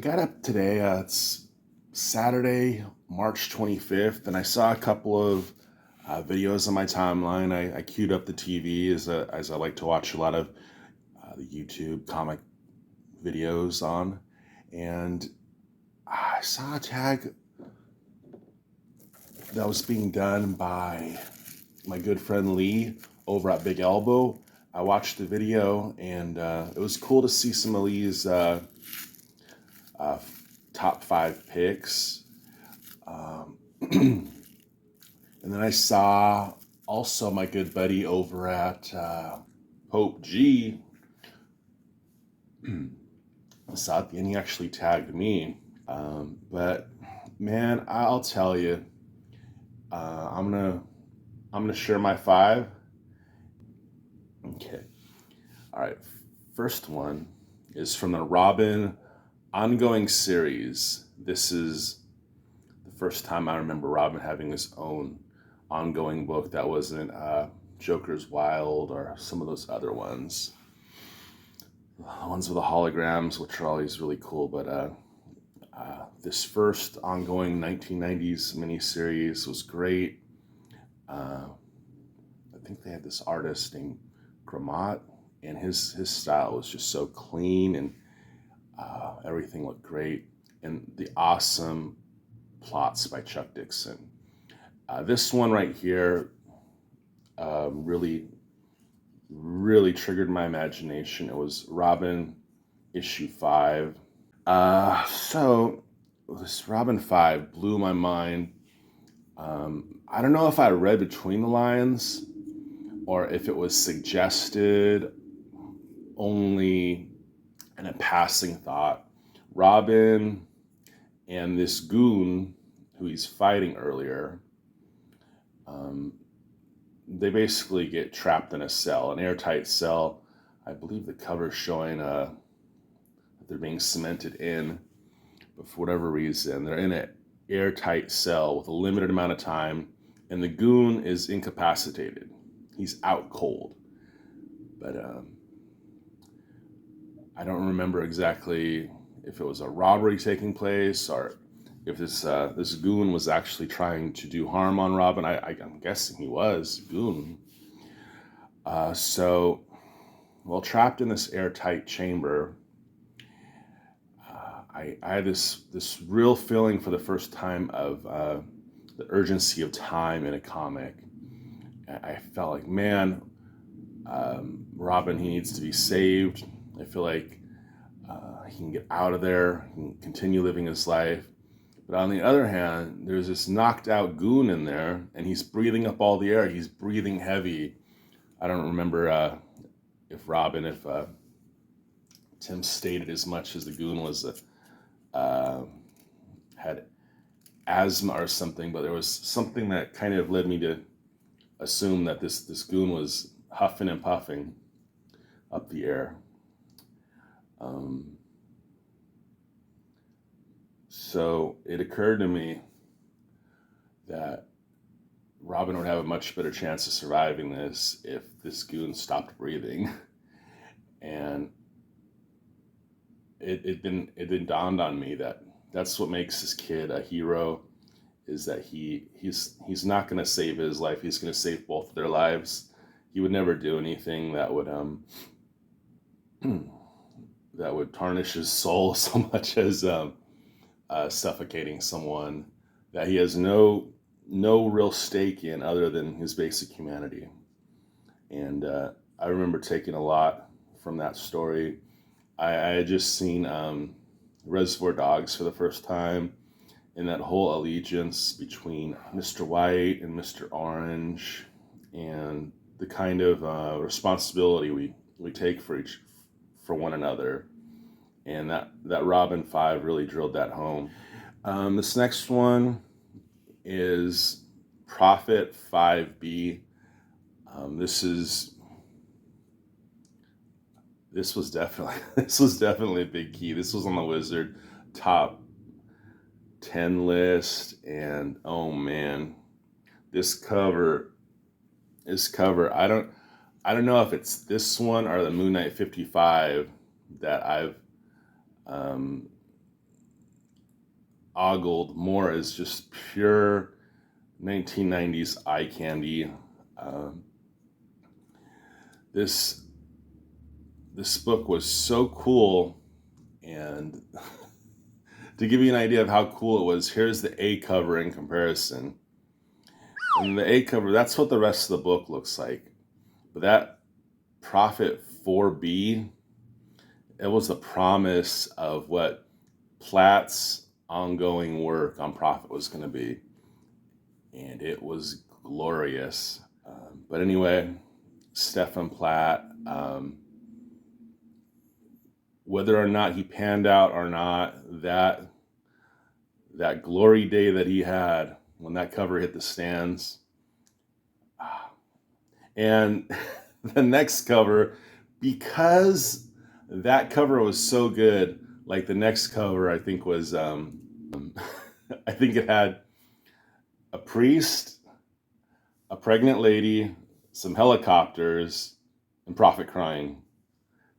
got up today. It's Saturday, March 25th, and I saw a couple of videos on my timeline. I queued up the TV as I like to watch a lot of the YouTube comic videos on, and I saw a tag that was being done by my good friend Lee over at Big Elbow. I watched the video, and it was cool to see some of Lee's uh, top five picks. And then I saw also my good buddy over at Hope G. I saw it, and he actually tagged me. But man, I'll tell you, I'm gonna share my five. Okay, all right. First one is from the Robin ongoing series. This is the first time I remember Robin having his own ongoing book that wasn't Joker's Wild or some of those other ones. The ones with the holograms, which are always really cool, but this first ongoing 1990s miniseries was great. I think they had this artist named Gramat, and his style was just so clean, and everything looked great, and the awesome plots by Chuck Dixon. This one right here really, really triggered my imagination. It was Robin issue 5. So this Robin 5 blew my mind. I don't know if I read between the lines or if it was suggested only in a passing thought. Robin and this goon who he's fighting earlier, they basically get trapped in a cell, an airtight cell. I believe the cover's showing that they're being cemented in, but for whatever reason, they're in an airtight cell with a limited amount of time, and the goon is incapacitated. He's out cold. But I don't remember exactly if it was a robbery taking place or if this goon was actually trying to do harm on Robin. I'm guessing he was goon. So, while trapped in this airtight chamber, I had this real feeling for the first time of the urgency of time in a comic. I felt like, man, Robin, he needs to be saved. I feel like he can get out of there, he can continue living his life. But on the other hand, there's this knocked out goon in there, and he's breathing up all the air. He's breathing heavy. I don't remember if Tim stated as much as the goon was had asthma or something, but there was something that kind of led me to assume that this goon was huffing and puffing up the air. So it occurred to me that Robin would have a much better chance of surviving this if this goon stopped breathing. And it then dawned on me that that's what makes this kid a hero, is that he's not going to save his life. He's going to save both of their lives. He would never do anything that would that would tarnish his soul so much as suffocating someone that he has no real stake in other than his basic humanity. And I remember taking a lot from that story. I had just seen Reservoir Dogs for the first time, and that whole allegiance between Mr. White and Mr. Orange, and the kind of responsibility we take for one another. And that Robin 5 really drilled that home. This next one is Prophet 5B. This was definitely a big key. This was on the Wizard top 10 list, and oh man, this cover. I don't know if it's this one or the Moon Knight 55 that I've ogled more as just pure 1990s eye candy. Um, this this book was so cool, and to give you an idea of how cool it was, here's the A cover in comparison. And the A cover, that's what the rest of the book looks like. But that Prophet 4B, it was the promise of what Platt's ongoing work on Prophet was going to be. And it was glorious. But anyway, Stefan Platt, whether or not he panned out or not, that glory day that he had when that cover hit the stands, and the next cover, because that cover was so good, like the next cover I think was I think it had a priest, a pregnant lady, some helicopters, and Prophet crying.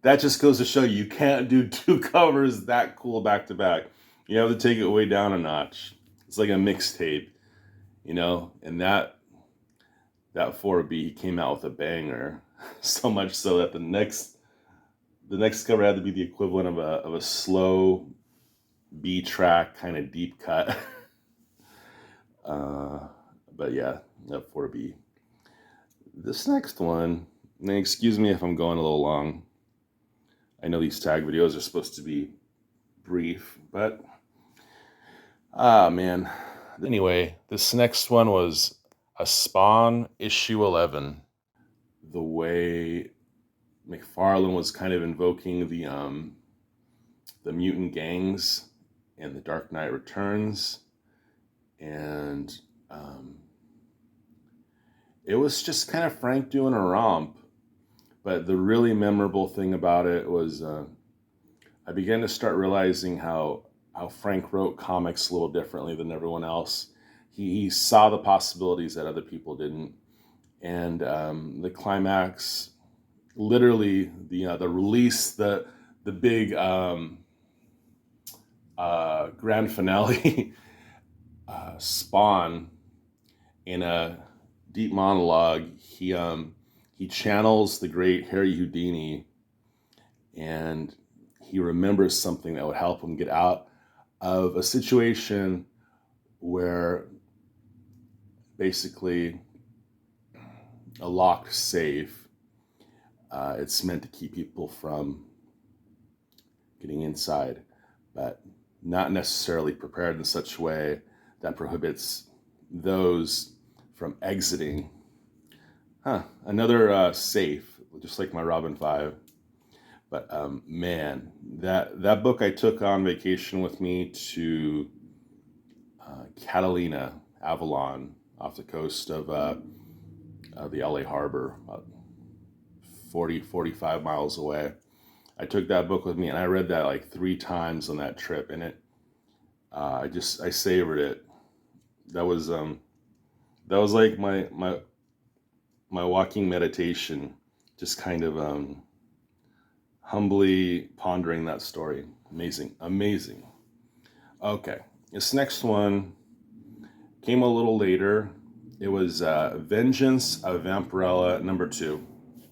That just goes to show you can't do two covers that cool back to back. You have to take it way down a notch. It's like a mixtape, and that 4B, he came out with a banger. So much so that the next cover had to be the equivalent of a slow B track kind of deep cut. But yeah, that 4B. This next one, and excuse me if I'm going a little long. I know these tag videos are supposed to be brief, but man. Anyway, this next one was a Spawn issue 11. The way McFarlane was kind of invoking the mutant gangs in The Dark Knight Returns, and it was just kind of Frank doing a romp. But the really memorable thing about it was I began to start realizing how Frank wrote comics a little differently than everyone else. He saw the possibilities that other people didn't, and the climax, literally the release, the big grand finale, Spawn, in a deep monologue, he channels the great Harry Houdini, and he remembers something that would help him get out of a situation where basically a locked safe, it's meant to keep people from getting inside, but not necessarily prepared in such a way that prohibits those from exiting. Another safe, just like my Robin 5. But man, that book I took on vacation with me to Catalina, Avalon, off the coast of the LA harbor, about 45 miles away. I took that book with me, and I read that like 3 times on that trip, and it I savored it. That was like my walking meditation, just kind of humbly pondering that story. Amazing. Okay, this next one came a little later. It was Vengeance of Vampirella #2.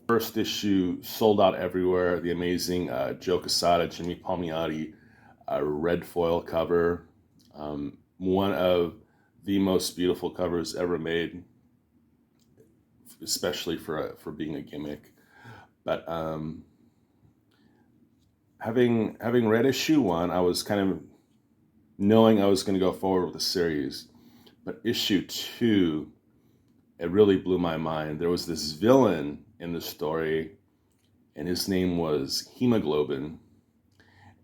First issue sold out everywhere. The amazing Joe Quesada, Jimmy Palmiotti red foil cover. One of the most beautiful covers ever made, especially for being a gimmick. But having read issue 1, I was kind of knowing I was going to go forward with the series. But issue 2, it really blew my mind. There was this villain in the story, and his name was Hemoglobin.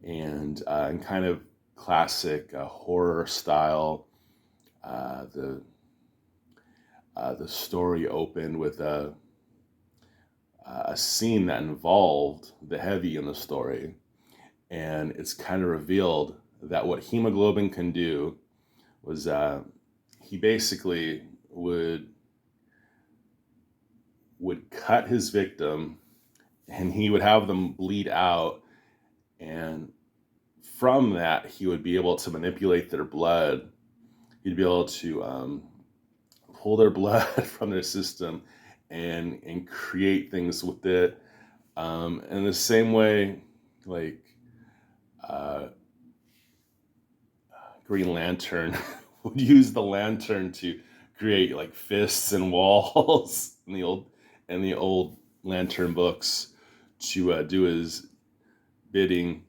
And in kind of classic horror style, the story opened with a scene that involved the heavy in the story, and it's kind of revealed that what Hemoglobin can do was he basically would cut his victim, and he would have them bleed out, and from that, he would be able to manipulate their blood. He'd be able to pull their blood from their system and create things with it. In the same way, like uh, Green Lantern would use the lantern to create like fists and walls in the old Lantern books to do his bidding.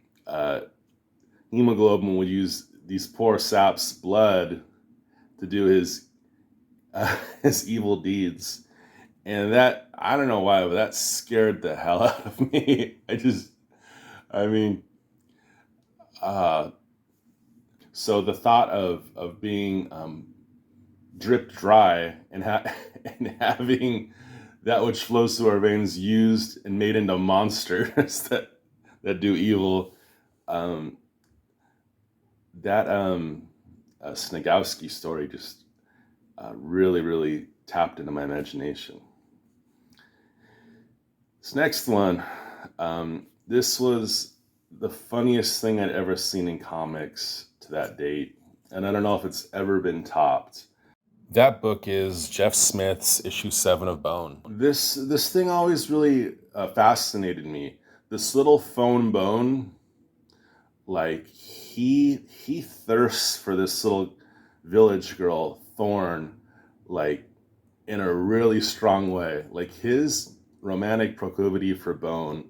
Hemoglobin would use these poor saps' blood to do his evil deeds, and that, I don't know why, but that scared the hell out of me. I mean, uh, so the thought of being dripped dry and having that which flows through our veins used and made into monsters that do evil. Um, that Snagowski story just really, really tapped into my imagination. This next one, this was the funniest thing I'd ever seen in comics to that date, and I don't know if it's ever been topped. That book is Jeff Smith's issue 7 of Bone. This thing always really fascinated me. This little phone Bone, like he thirsts for this little village girl Thorn, like in a really strong way. Like his romantic proclivity for Bone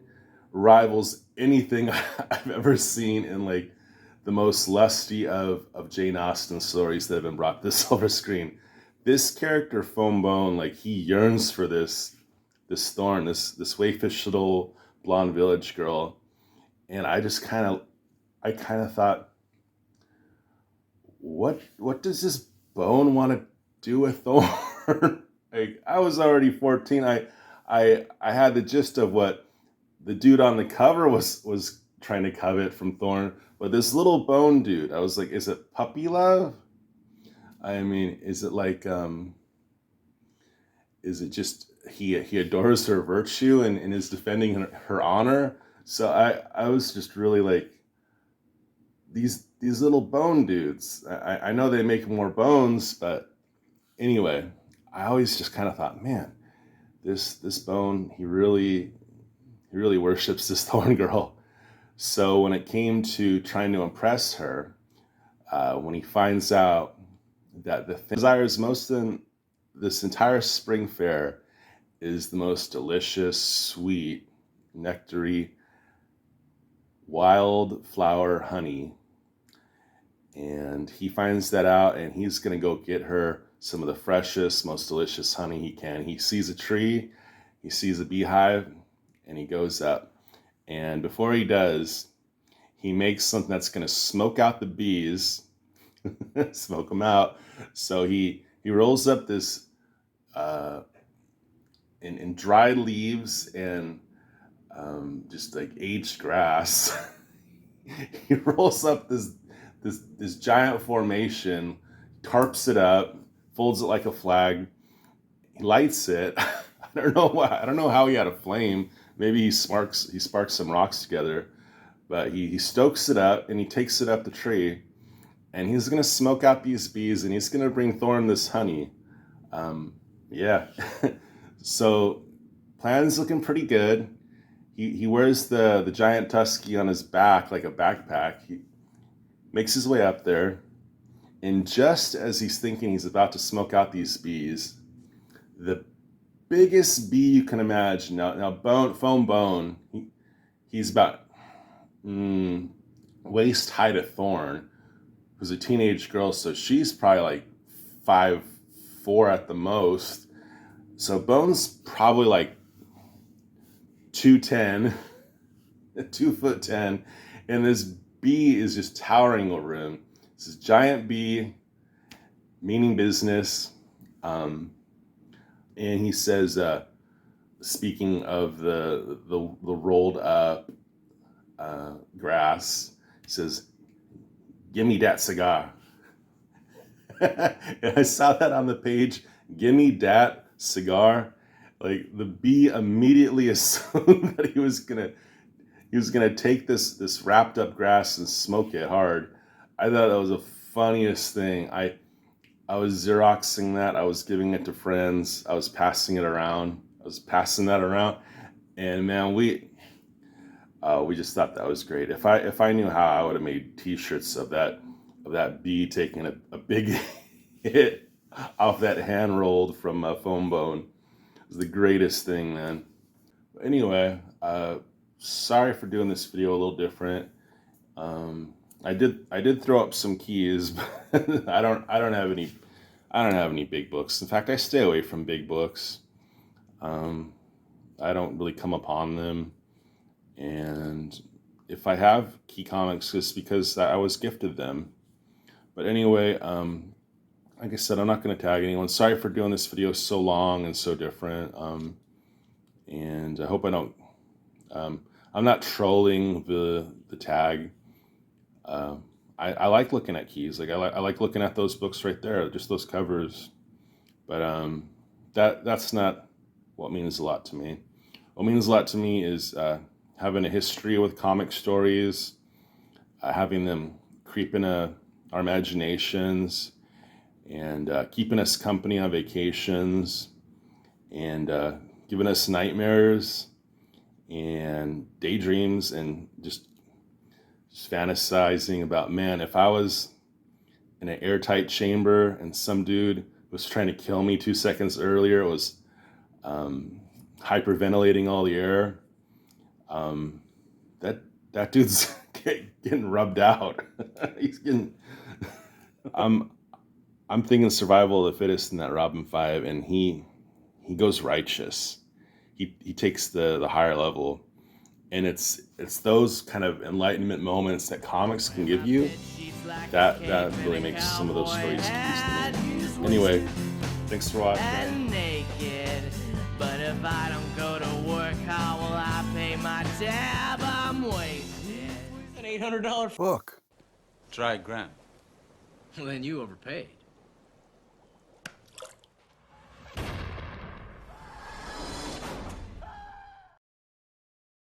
rivals anything I've ever seen in like the most lusty of Jane Austen stories that have been brought to the silver screen. This character, Foam Bone, like he yearns for this Thorn, this waifish little blonde village girl, and I kind of thought, what does this Bone want to do with Thorn? Like I was already 14. I had the gist of what the dude on the cover was trying to covet from Thorn, but this little Bone dude, I was like, is it puppy love? I mean, is it like is it just he adores her virtue and is defending her honor? So I was just really like, these little bone dudes. I know they make more bones, but anyway, I always just kind of thought, man, this Bone, he really worships this Thorn girl. So when it came to trying to impress her, when he finds out that the thing he desires most in this entire spring fair is the most delicious, sweet, nectary, wildflower honey, and he finds that out, and he's going to go get her some of the freshest, most delicious honey he can. He sees a tree, he sees a beehive, and he goes up. And before he does, he makes something that's going to smoke out the bees, smoke them out. So he rolls up this in dried leaves and just like aged grass. He rolls up this giant formation, tarps it up, folds it like a flag. He lights it. I don't know how he had a flame. Maybe he sparks some rocks together, but he stokes it up and he takes it up the tree, and he's gonna smoke out these bees, and he's gonna bring Thorn this honey. Yeah. So plan's looking pretty good. He wears the giant tusky on his back like a backpack. He makes his way up there, and just as he's thinking he's about to smoke out these bees, the biggest bee you can imagine. Now Foam Bone, he's about waist high to Thorn, who's a teenage girl, so she's probably like 5'4" at the most. So Bone's probably like 2'10", 2'10", and this bee is just towering over him. This is giant bee, meaning business. And he says, speaking of the rolled up grass, he says, "Gimme dat cigar." And I saw that on the page, "Gimme dat cigar." Like the bee immediately assumed that he was gonna he was gonna take this wrapped up grass and smoke it hard. I thought that was the funniest thing. I was Xeroxing that. I was giving it to friends. I was passing it around. I was passing that around, and man, we just thought that was great. If I knew how, I would have made T-shirts of that bee taking a big hit off that hand rolled from a foam bone. It was the greatest thing, man. But anyway, sorry for doing this video a little different. I did throw up some keys, but I don't have any big books. In fact, I stay away from big books. I don't really come upon them, and if I have key comics, it's because I was gifted them. But anyway, like I said, I'm not going to tag anyone. Sorry for doing this video so long and so different. And I hope I don't. I'm not trolling the tag. I like looking at keys. Like I like looking at those books right there, just those covers. But that's not what means a lot to me. What means a lot to me is having a history with comic stories, having them creep in our imaginations, and keeping us company on vacations, and giving us nightmares and daydreams, and just fantasizing about, man, if I was in an airtight chamber and some dude was trying to kill me 2 seconds earlier, was hyperventilating all the air, that dude's getting rubbed out. He's getting. I'm thinking survival of the fittest in that Robin 5, and he goes righteous. He takes the higher level, and it's those kind of enlightenment moments that comics can give you that really makes some of those stories keys to me. Anyway, thanks for watching. But if I don't go to work, how will I pay my tab? I'm wasted. An $800 Book. Try $1,000. Well, then you overpaid.